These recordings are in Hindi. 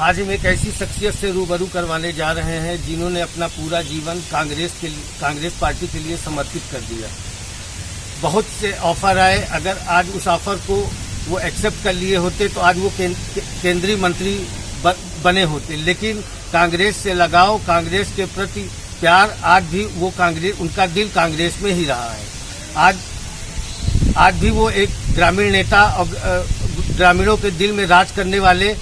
आज हम एक ऐसी शख्सियत से रूबरू करवाने जा रहे हैं जिन्होंने अपना पूरा जीवन कांग्रेस पार्टी के लिए समर्पित कर दिया। बहुत से ऑफर आए, अगर आज उस ऑफर को वो एक्सेप्ट कर लिए होते तो आज वो केंद्रीय मंत्री बने होते, लेकिन कांग्रेस से लगाव, कांग्रेस के प्रति प्यार, आज भी वो उनका दिल कांग्रेस में ही रहा है। आज भी वो एक ग्रामीण नेता और ग्रामीणों के दिल में राज करने वाले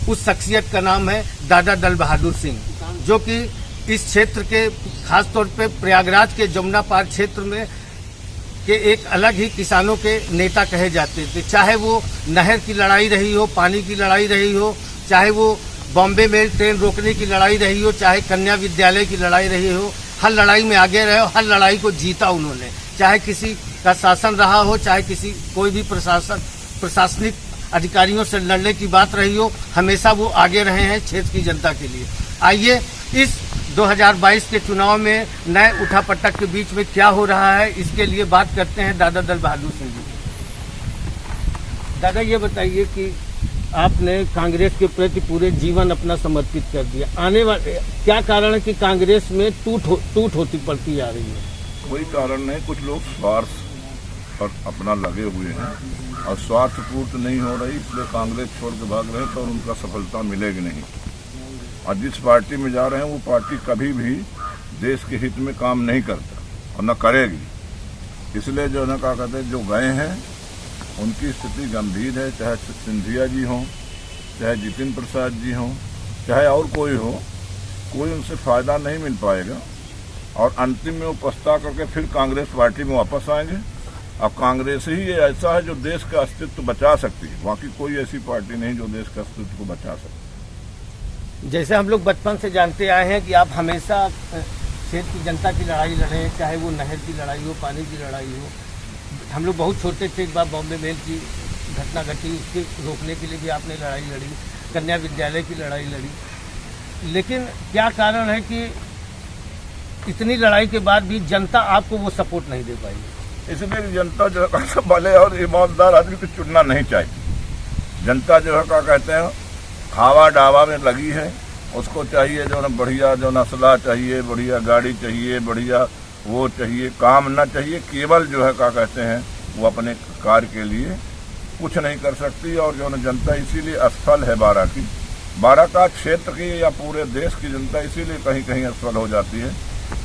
उस शख्सियत का नाम है दादा दल बहादुर सिंह, जो कि इस क्षेत्र के खासतौर पे प्रयागराज के जमुना पार क्षेत्र में के एक अलग ही किसानों के नेता कहे जाते थे। चाहे वो नहर की लड़ाई रही हो, पानी की लड़ाई रही हो, चाहे वो बॉम्बे मेल ट्रेन रोकने की लड़ाई रही हो, चाहे कन्या विद्यालय की लड़ाई रही हो, हर लड़ाई में आगे रहे, हर लड़ाई को जीता उन्होंने। चाहे किसी का शासन रहा हो, चाहे कोई भी प्रशासनिक अधिकारियों से लड़ने की बात रही हो, हमेशा वो आगे रहे हैं क्षेत्र की जनता के लिए। आइए इस 2022 के चुनाव में नए उठापटक के बीच में क्या हो रहा है, इसके लिए बात करते हैं दादा दल बहादुर सिंह जी। दादा, ये बताइए कि आपने कांग्रेस के प्रति पूरे जीवन अपना समर्पित कर दिया, आने वाले क्या कारण है कि कांग्रेस में टूट होती पड़ती जा रही है? कोई कारण नहीं, कुछ लोग स्वार्थ पर अपना लगे हुए हैं और स्वार्थ पूर्ति नहीं हो रही, इसलिए कांग्रेस छोड़ के भाग रहे हैं तो उनका सफलता मिलेगी नहीं। और जिस पार्टी में जा रहे हैं वो पार्टी कभी भी देश के हित में काम नहीं करता और न करेगी। इसलिए जो है क्या कहते हैं, जो गए हैं उनकी स्थिति गंभीर है, चाहे सिंधिया जी हों, चाहे जितिन प्रसाद जी हों, चाहे और कोई हो, कोई उनसे फायदा नहीं मिल पाएगा और अंतिम में वो पछता करके फिर कांग्रेस पार्टी में वापस आएंगे। अब कांग्रेस ही ऐसा है जो देश का अस्तित्व बचा सकती है, बाकी कोई ऐसी पार्टी नहीं जो देश का अस्तित्व को बचा सकती। जैसे हम लोग बचपन से जानते आए हैं कि आप हमेशा क्षेत्र की जनता की लड़ाई लड़े, चाहे वो नहर की लड़ाई हो, पानी की लड़ाई हो। हम लोग बहुत छोटे थे, एक बार बॉम्बे मेल की घटना घटी, उसके रोकने के लिए भी आपने लड़ाई लड़ी, कन्या विद्यालय की लड़ाई लड़ी। लेकिन क्या कारण है कि इतनी लड़ाई के बाद भी जनता आपको वो सपोर्ट नहीं दे पाई? इसलिए जनता जो है भले और ईमानदार आदमी को चुनना नहीं चाहिए। जनता जो है क्या कहते हैं, खावा डावा में लगी है, उसको चाहिए जो है बढ़िया जो नस्ला चाहिए, बढ़िया गाड़ी चाहिए, बढ़िया वो चाहिए, काम ना चाहिए। केवल जो है क्या कहते हैं वो अपने कार्य के लिए कुछ नहीं कर सकती और जो है जनता इसीलिए असफल है। बारह का क्षेत्र की या पूरे देश की जनता इसीलिए कहीं कहीं असफल हो जाती है।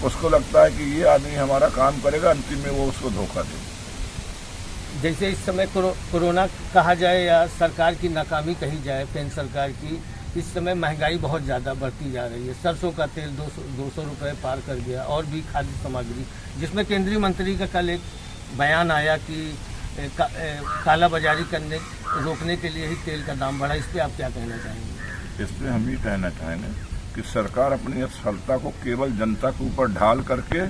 उसको लगता है कि ये आदमी हमारा काम करेगा, अंतिम में वो उसको धोखा देगा। जैसे इस समय कोरोना कहा जाए या सरकार की नाकामी कही जाए, केंद्र सरकार की, इस समय महंगाई बहुत ज़्यादा बढ़ती जा रही है। सरसों का तेल 200 रुपये पार कर गया, और भी खाद्य सामग्री, जिसमें केंद्रीय मंत्री का कल एक बयान आया कि कालाबाजारी रोकने के लिए ही तेल का दाम बढ़ा। इस पर आप क्या कहना चाहेंगे? इस पर हम ये कहना चाहेंगे कि सरकार अपनी असफलता को केवल जनता के ऊपर ढाल करके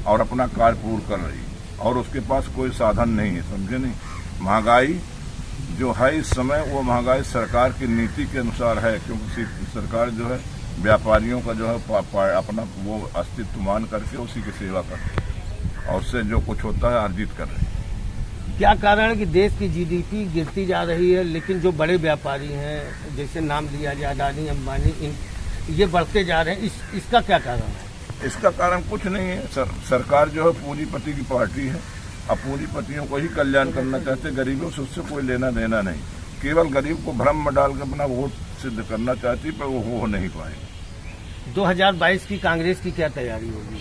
और अपना कार्य पूर्ण कर रही है और उसके पास कोई साधन नहीं है, समझे नहीं। महंगाई जो है इस समय, वो महंगाई सरकार की नीति के अनुसार है, क्योंकि सरकार जो है व्यापारियों का जो है अपना वो अस्तित्व मान करके उसी की सेवा करती है और उससे जो कुछ होता है अर्जित कर रही है। क्या कारण है कि देश की जीडीपी गिरती जा रही है, लेकिन जो बड़े व्यापारी हैं, जैसे नाम लिया जाए अडानी, अंबानी, ये बढ़ते जा रहे हैं? इसका क्या कारण है? इसका कारण कुछ नहीं है। सरकार जो है पूंजीपति की पार्टी है, अब पूंजीपतियों को ही कल्याण करना चाहते, गरीबों से उससे कोई लेना देना नहीं। केवल गरीब को भ्रम में डाल के अपना वोट सिद्ध करना चाहती, पर वो हो नहीं पाएगा। 2022 की कांग्रेस की क्या तैयारी होगी?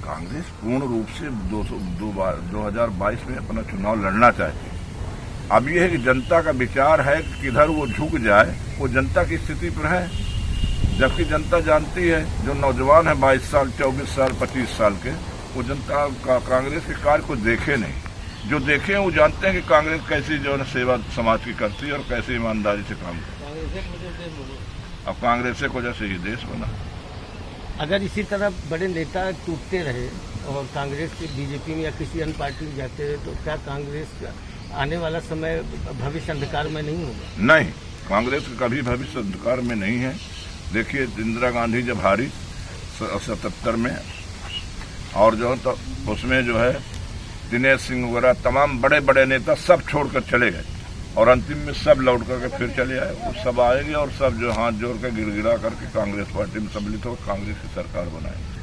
कांग्रेस पूर्ण रूप से 2022 में अपना चुनाव लड़ना चाहती है। अब ये है कि जनता का विचार है कि किधर वो झुक जाए, वो जनता की स्थिति पर है। जबकि जनता जानती है, जो नौजवान है 22 साल, 24 साल, 25 साल के, वो जनता कांग्रेस के कार्य को देखे नहीं। जो देखे वो जानते हैं कि कांग्रेस कैसी जो है सेवा समाज की करती है और कैसे ईमानदारी से काम करती है। अब कांग्रेस से वजह से ही देश बना। अगर इसी तरह बड़े नेता टूटते रहे और कांग्रेस के बीजेपी में या किसी अन्य पार्टी में जाते रहे, तो क्या कांग्रेस का आने वाला समय भविष्य अंधकार में नहीं होगा? नहीं, कांग्रेस का कभी भविष्य अंधकार में नहीं है। देखिए, इंदिरा गांधी जब हारी 77 में, और जो तो उसमें जो है दिनेश सिंह वगैरह तमाम बड़े बड़े नेता सब छोड़कर चले गए। और अंतिम में सब लौट करके फिर चले आए। वो सब आएंगे और सब जो हाथ जोड़ के गिड़गिड़ा करके कांग्रेस पार्टी में सम्मिलित होकर कांग्रेस की सरकार बनाएंगे।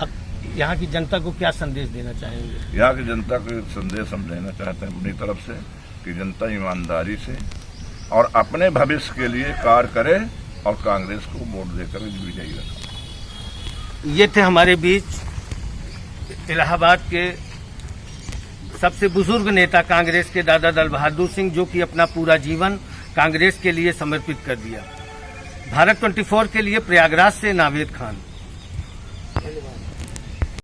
अब यहाँ की जनता को क्या संदेश देना चाहेंगे? यहाँ की जनता को संदेश हम देना चाहते हैं अपनी तरफ से कि जनता ईमानदारी से और अपने भविष्य के लिए कार्य करे और कांग्रेस को वोट देकर विजयी रखे। ये थे हमारे बीच इलाहाबाद के सबसे बुजुर्ग नेता कांग्रेस के दादा दल बहादुर सिंह, जो कि अपना पूरा जीवन कांग्रेस के लिए समर्पित कर दिया। भारत 24 के लिए प्रयागराज से नावेद खान।